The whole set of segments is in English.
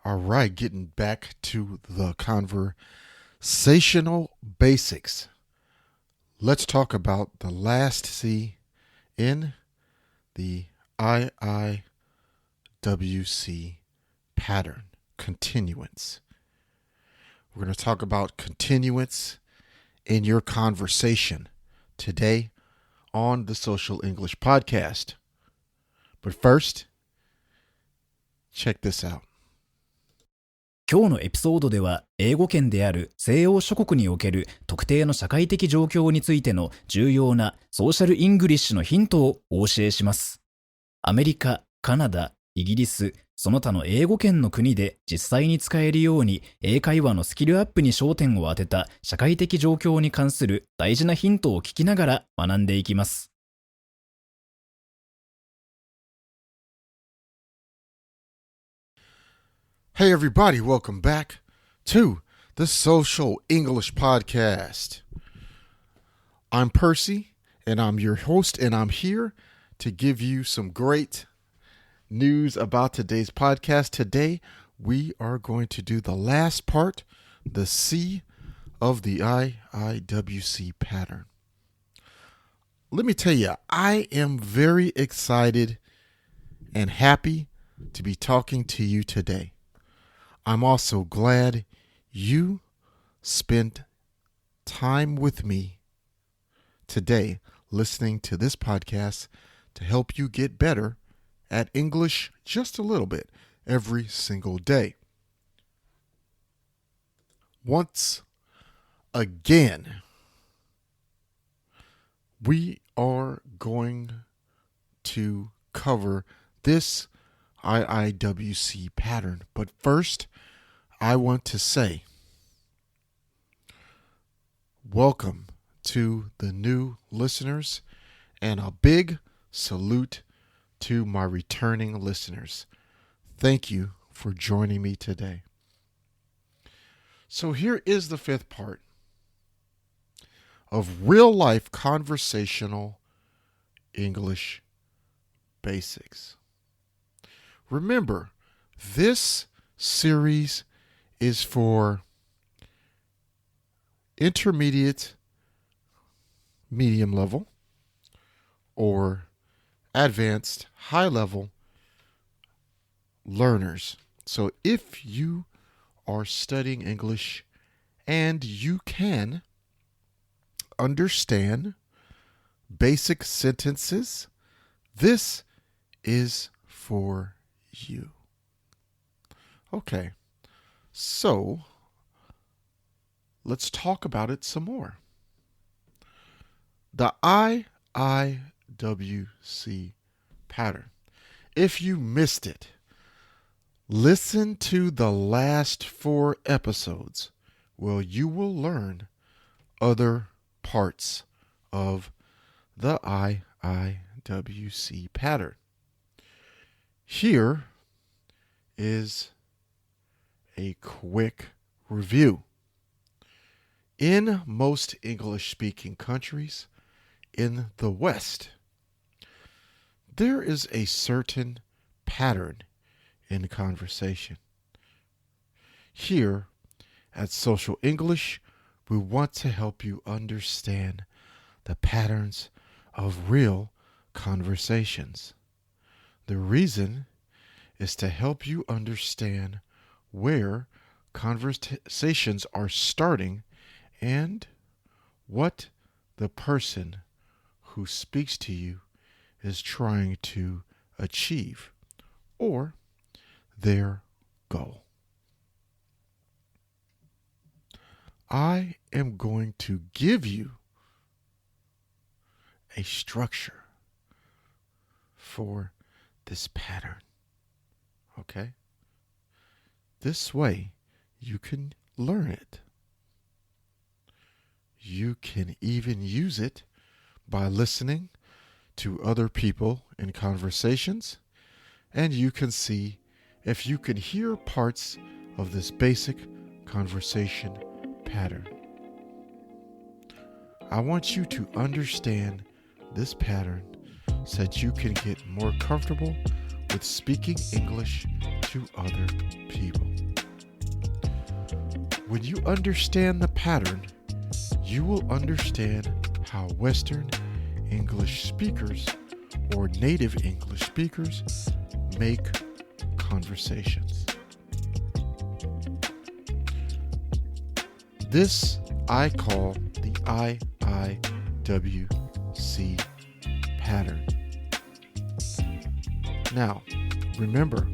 All right, getting back to the conversational basics. Let's talk about the last C in the IIWC pattern, continuance. We're going to talk about continuance in your conversation today on the Social English Podcast. But first, check this out. 今日のエピソードでは、英語圏である西欧諸国における特定の社会的状況についての重要なソーシャルイングリッシュのヒントをお教えします。アメリカ、カナダ、イギリス、その他の英語圏の国で実際に使えるように英会話のスキルアップに焦点を当てた社会的状況に関する大事なヒントを聞きながら学んでいきます。Hey everybody, welcome back to the Social English Podcast. I'm Percy, and I'm your host, and I'm here to give you some great news about today's podcast. Today, we are going to do the last part, the C of the IIWC pattern. Let me tell you, I am very excited and happy to be talking to you today. I'm also glad you spent time with me today listening to this podcast to help you get better at English just a little bit every single day. Once again, we are going to cover this IIWC pattern. But first, I want to say welcome to the new listeners and a big salute to my returning listeners. Thank you for joining me today. So here is the fifth part of real-life conversational English basics. Remember, this series is for intermediate, medium level, or advanced, high level learners. So if you are studying English and you can understand basic sentences, this is for you. Okay, so let's talk about it some more. The IIWC pattern. If you missed it, listen to the last 4 episodes where you will learn other parts of the IIWC pattern. Here is a quick review. In most English-speaking countries in the West, there is a certain pattern in conversation. Here at Social English, we want to help you understand the patterns of real conversations. The reason is to help you understand where conversations are starting and what the person who speaks to you is trying to achieve or their goal. I am going to give you a structure for this pattern. Okay? This way, you can learn it. You can even use it by listening to other people in conversations, and you can see if you can hear parts of this basic conversation pattern. I want you to understand this pattern so that you can get more comfortable with speaking English to other people. When you understand the pattern, you will understand how Western English speakers or native English speakers make conversations. This I call the IIWC pattern. Now, remember,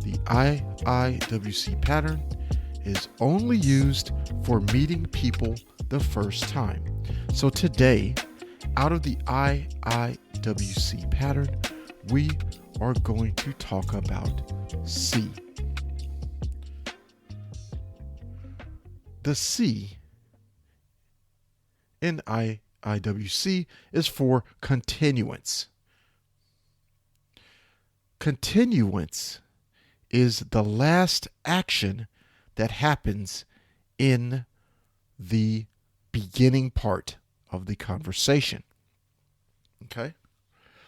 the IIWC pattern is only used for meeting people the first time. So today, out of the IIWC pattern, we are going to talk about C. The C in IIWC is for continuance. Continuance is the last action that happens in the beginning part of the conversation. Okay?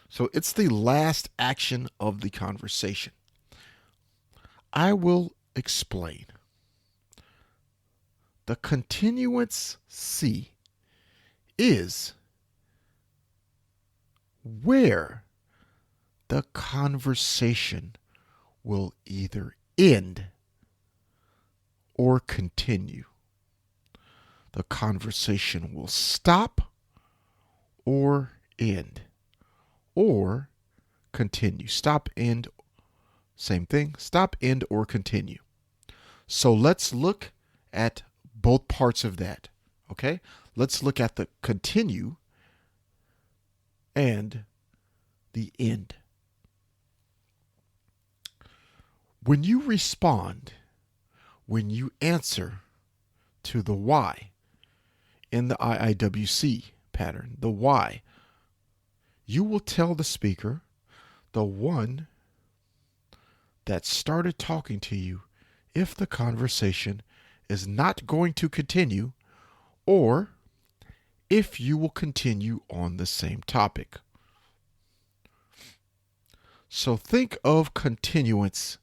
So it's the last action of the conversation. I will explain. The continuance C is where the conversation will either end or continue. The conversation will stop or end or continue. Stop, end, same thing. Stop, end, or continue. So let's look at both parts of that. Okay? Let's look at the continue and the end. When you respond, when you answer to the why in the IIWC pattern, the why, you will tell the speaker, the one that started talking to you, if the conversation is not going to continue or if you will continue on the same topic. So think of continuance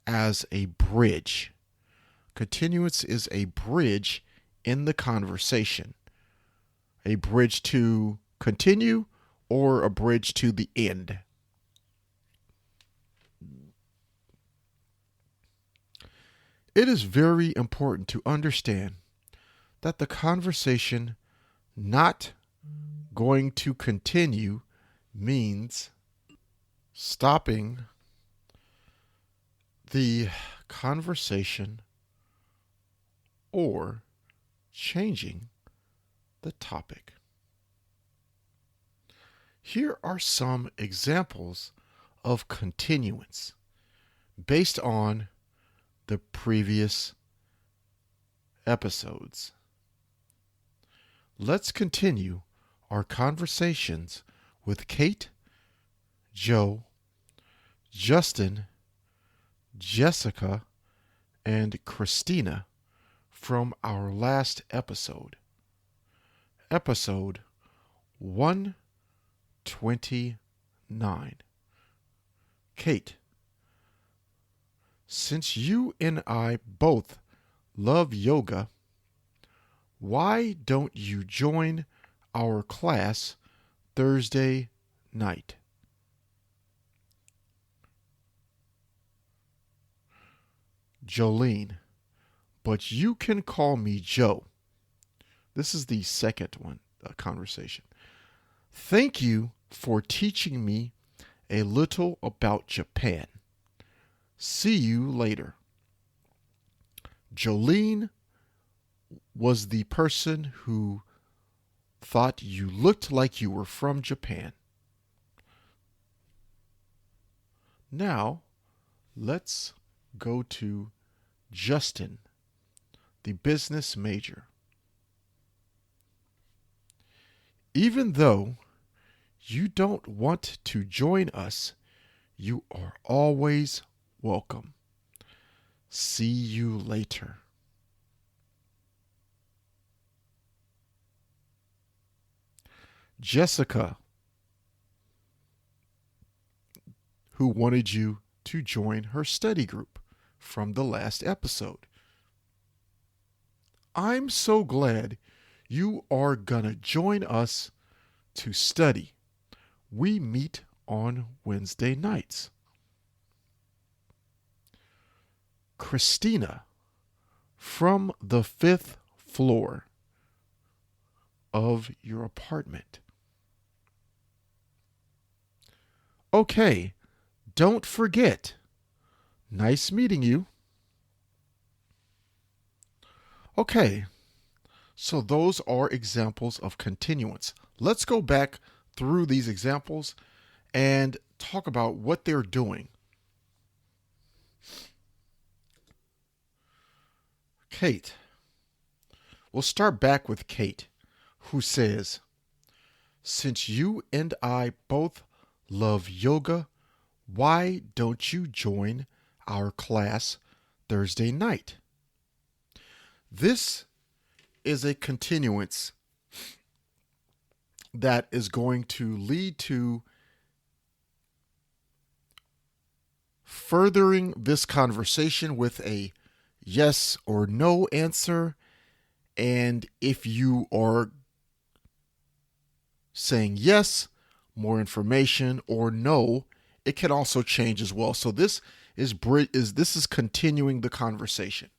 as a bridge. Continuance is a bridge in the conversation. A bridge to continue or a bridge to the end. It is very important to understand that the conversation not going to continue means stopping the conversation or changing the topic. Here are some examples of continuance based on the previous episodes. Let's continue our conversations with Kate, Joe, Justin, Jessica, and Christina from our last episode. Episode 129. Kate, since you and I both love yoga, why don't you join our class Thursday night? Jolene, but you can call me Joe. This is the second one, conversation. Thank you for teaching me a little about Japan. See you later. Jolene was the person who thought you looked like you were from Japan. Now, let's go to Justin, the business major. Even though you don't want to join us, you are always welcome. See you later. Jessica, who wanted you to join her study group from the last episode. I'm so glad you are gonna join us to study. We meet on Wednesday nights. Christina from the 5th floor of your apartment. Okay, don't forget. Nice meeting you. Okay, so those are examples of continuance. Let's go back through these examples and talk about what they're doing. Kate. We'll start back with Kate, who says, since you and I both love yoga, why don't you join our class Thursday night? This is a continuance that is going to lead to furthering this conversation with a yes or no answer. And if you are saying yes, more information, or no, it can also change as well. So this is continuing the conversation.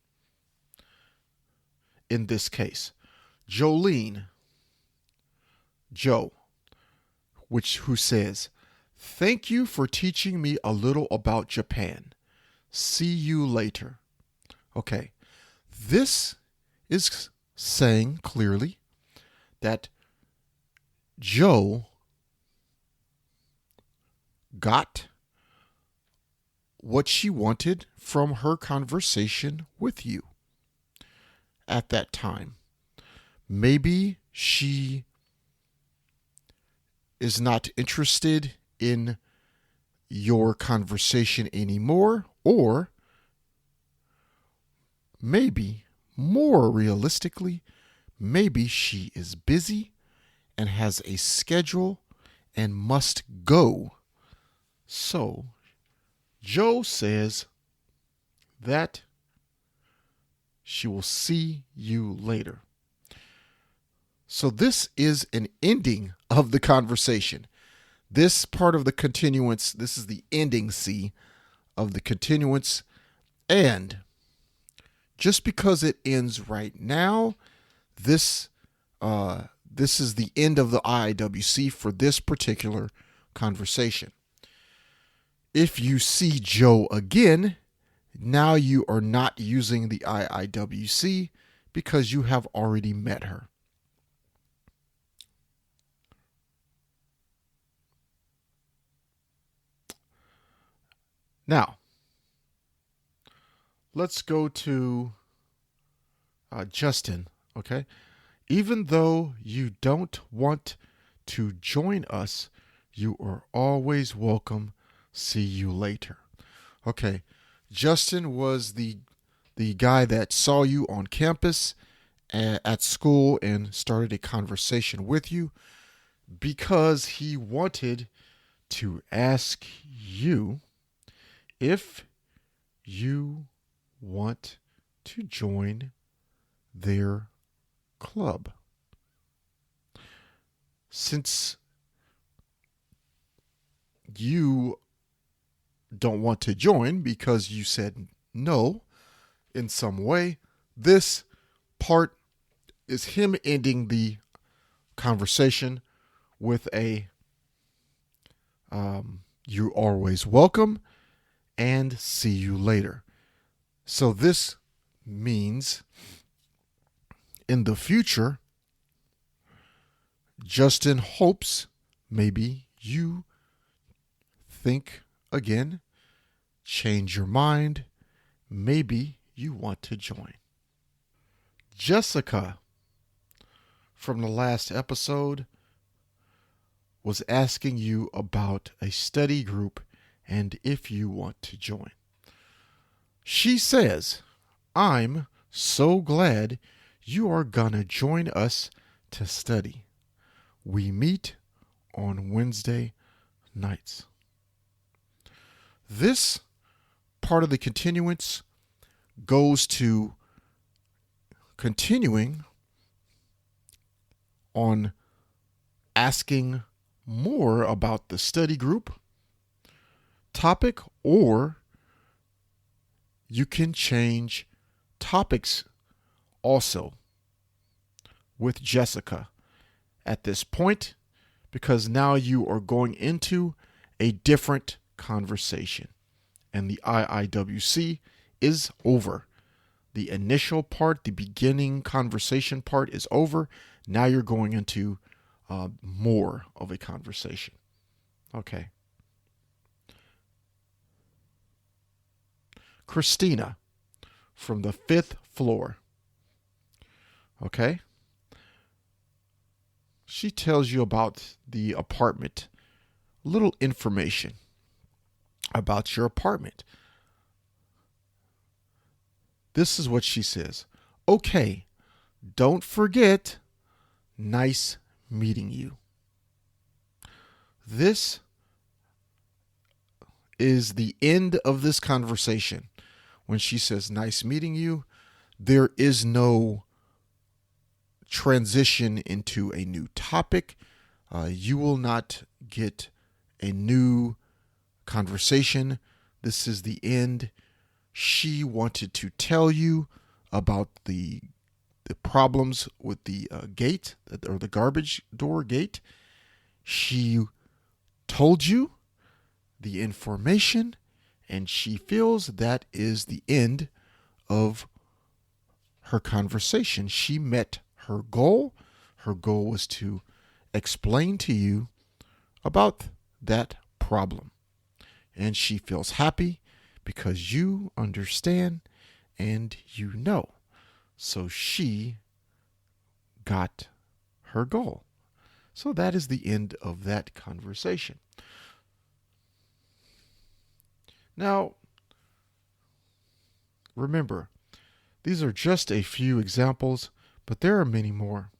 In this case, Joe, who says, thank you for teaching me a little about Japan. See you later. Okay, this is saying clearly that Joe got what she wanted from her conversation with you at that time. Maybe she is not interested in your conversation anymore, or maybe, more realistically, maybe she is busy and has a schedule and must go. So, Joe says that she will see you later. So this is an ending of the conversation. This part of the continuance, this is the ending C of the continuance. And just because it ends right now, this is the end of the IIWC for this particular conversation. If you see Joe again, now you are not using the IIWC because you have already met her. Now, let's go to Justin, okay? Even though you don't want to join us, you are always welcome. See you later. Okay, Justin was the guy that saw you on campus at school and started a conversation with you because he wanted to ask you if you want to join their club. Since you don't want to join because you said no in some way, this part is him ending the conversation with a you're always welcome and see you later. So this means in the future, Justin hopes maybe you think again, change your mind, maybe you want to join. Jessica from the last episode was asking you about a study group and if you want to join. She says, I'm so glad you are gonna join us to study. We meet on Wednesday nights. This part of the continuance goes to continuing on asking more about the study group topic, or you can change topics also with Jessica at this point, because now you are going into a different conversation and the IIWC is over. The initial part, the beginning conversation part is over. Now you're going into more of a conversation. Okay. Christina from the 5th floor. Okay. She tells you about the apartment, little information about your apartment. This is what she says. Okay, don't forget, nice meeting you. This is the end of this conversation. When she says nice meeting you, there is no transition into a new topic. You will not get a new conversation. This is the end. She wanted to tell you about the problems with the gate, or the garbage door gate. She told you the information, and she feels that is the end of her conversation. She met her goal. Her goal was to explain to you about that problem. And she feels happy because you understand and you know. So she got her goal. So that is the end of that conversation. Now, remember, these are just a few examples, but there are many more.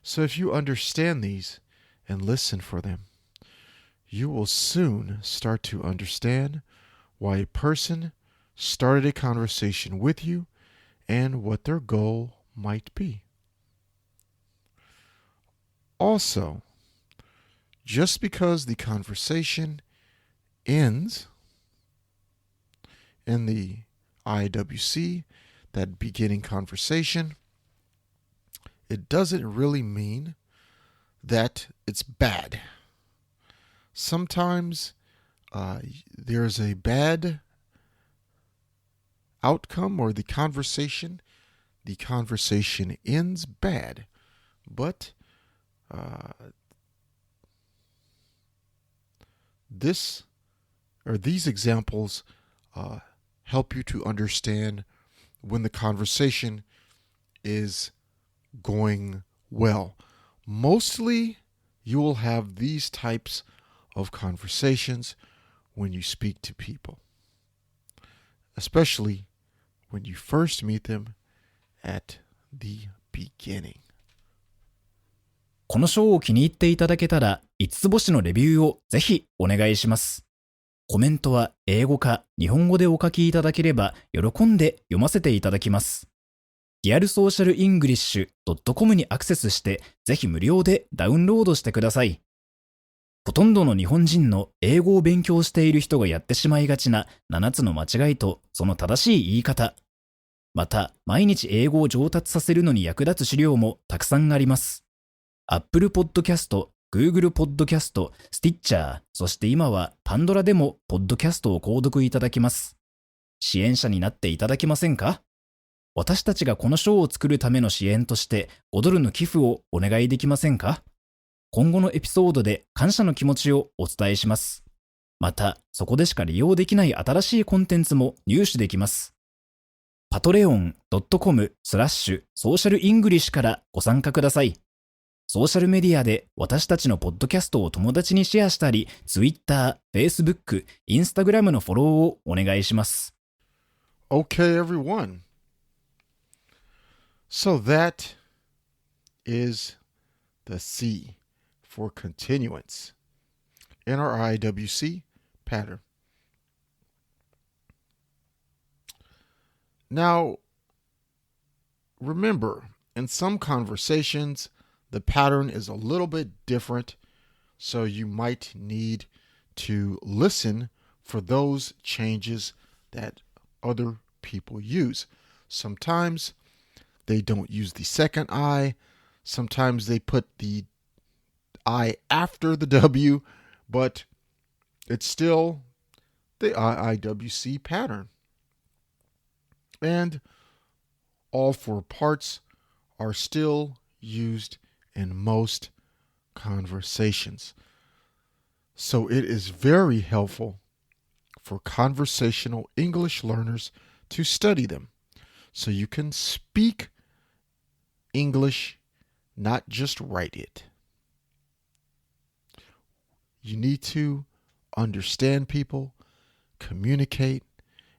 So if you understand these and listen for them, you will soon start to understand why a person started a conversation with you and what their goal might be. Also, just because the conversation ends in the IIWC, that beginning conversation, it doesn't really mean that it's bad. Sometimes there's a bad outcome, or the conversation ends bad. But these examples help you to understand when the conversation is going well. Mostly, you will have these types of conversations when you speak to people, especially when you first meet them at the beginning. このショーを気に入っていただけたら、5つ星のレビューをぜひお願いします。コメントは英語か日本語でお書きいただければ喜んで読ませていただきます。130.Social にアクセスしてぜひ無料でダウンロードしてください。ほとんどの日本人の英語を勉強している人がやってしまいがちな7つの間違いとその正しい言い方。また、毎日英語を上達させるのに役立つ資料もたくさんあります。Apple Podcast、Google Podcast、Stitcher、そして今はパンドラでもポッドキャストを購読いただきます。支援者になっていただけませんか？私たちがこのショーを作るための支援として5ドルの寄付をお願いできませんか？今後のエピソードで感謝の気持ちをお伝えします。また、そこでしか利用できない新しいコンテンツも入手できます。patreon.com/socialenglish からご参加ください。ソーシャルメディアで私たちのポッドキャストを友達にシェアしたり、Twitter、Facebook、Instagram のフォローをお願いします。Okay, everyone. So that is the C for continuance in our IIWC pattern. Now, remember, in some conversations, the pattern is a little bit different, so you might need to listen for those changes that other people use. Sometimes they don't use the second I. Sometimes they put the I after the W, but it's still the IIWC pattern. And all four parts are still used in most conversations. So it is very helpful for conversational English learners to study them, so you can speak English, not just write it. You need to understand people, communicate,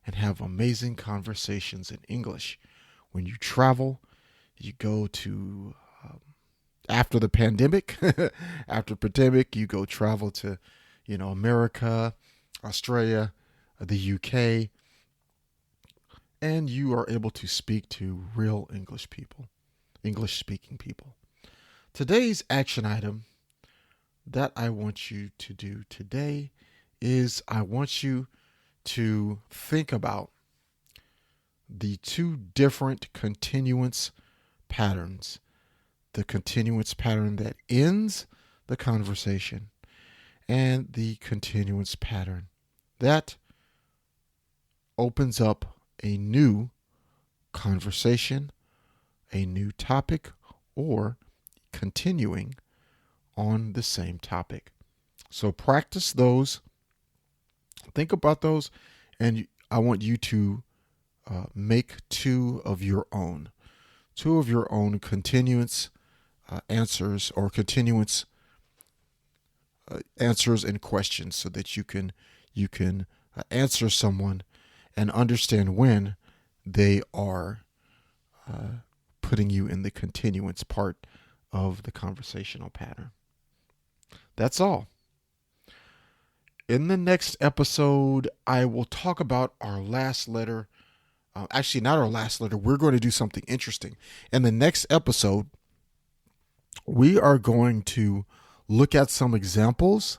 and have amazing conversations in English. When you travel, you go to, after the pandemic, you go travel to, America, Australia, the UK, and you are able to speak to real English people, English-speaking people. Today's action item that I want you to do today is I want you to think about the two different continuance patterns. The continuance pattern that ends the conversation and the continuance pattern that opens up a new conversation, a new topic, or continuing on the same topic. So practice those. Think about those, and I want you to make two of your own continuance answers or continuance answers and questions, so that you can answer someone and understand when they are putting you in the continuance part of the conversational pattern. That's all. In the next episode, I will talk about our last letter. Actually, not our last letter. We're going to do something interesting. In the next episode, we are going to look at some examples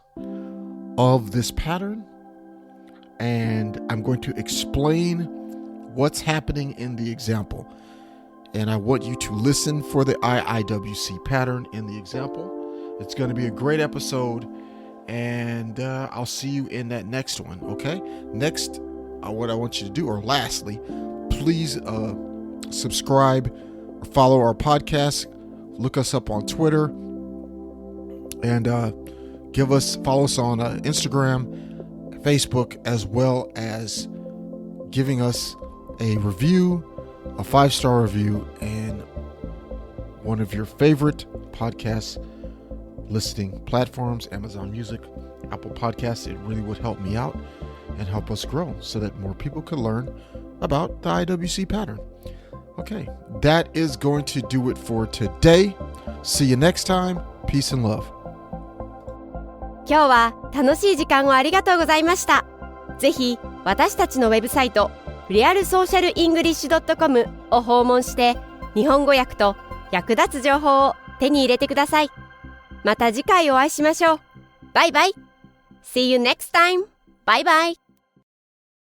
of this pattern, and I'm going to explain what's happening in the example. And I want you to listen for the IIWC pattern in the example. It's going to be a great episode, and I'll see you in that next one, okay? Next, what I want you to do, or lastly, please subscribe or follow our podcast. Look us up on Twitter, and follow us on Instagram, Facebook, as well as giving us a review, a 5-star review, and one of your favorite podcast listening platforms, Amazon Music, Apple Podcasts. It really would help me out and help us grow so that more people could learn about the IWC pattern. Okay, that is going to do it for today. See you next time. Peace and love. 今日は楽しい時間をありがとうございました。ぜひ私たちのウェブサイト realsocialenglish.com を訪問して日本語訳と役立つ情報を手に入れてください。また次回お会いしましょう。バイバイ。See you next time. Bye bye.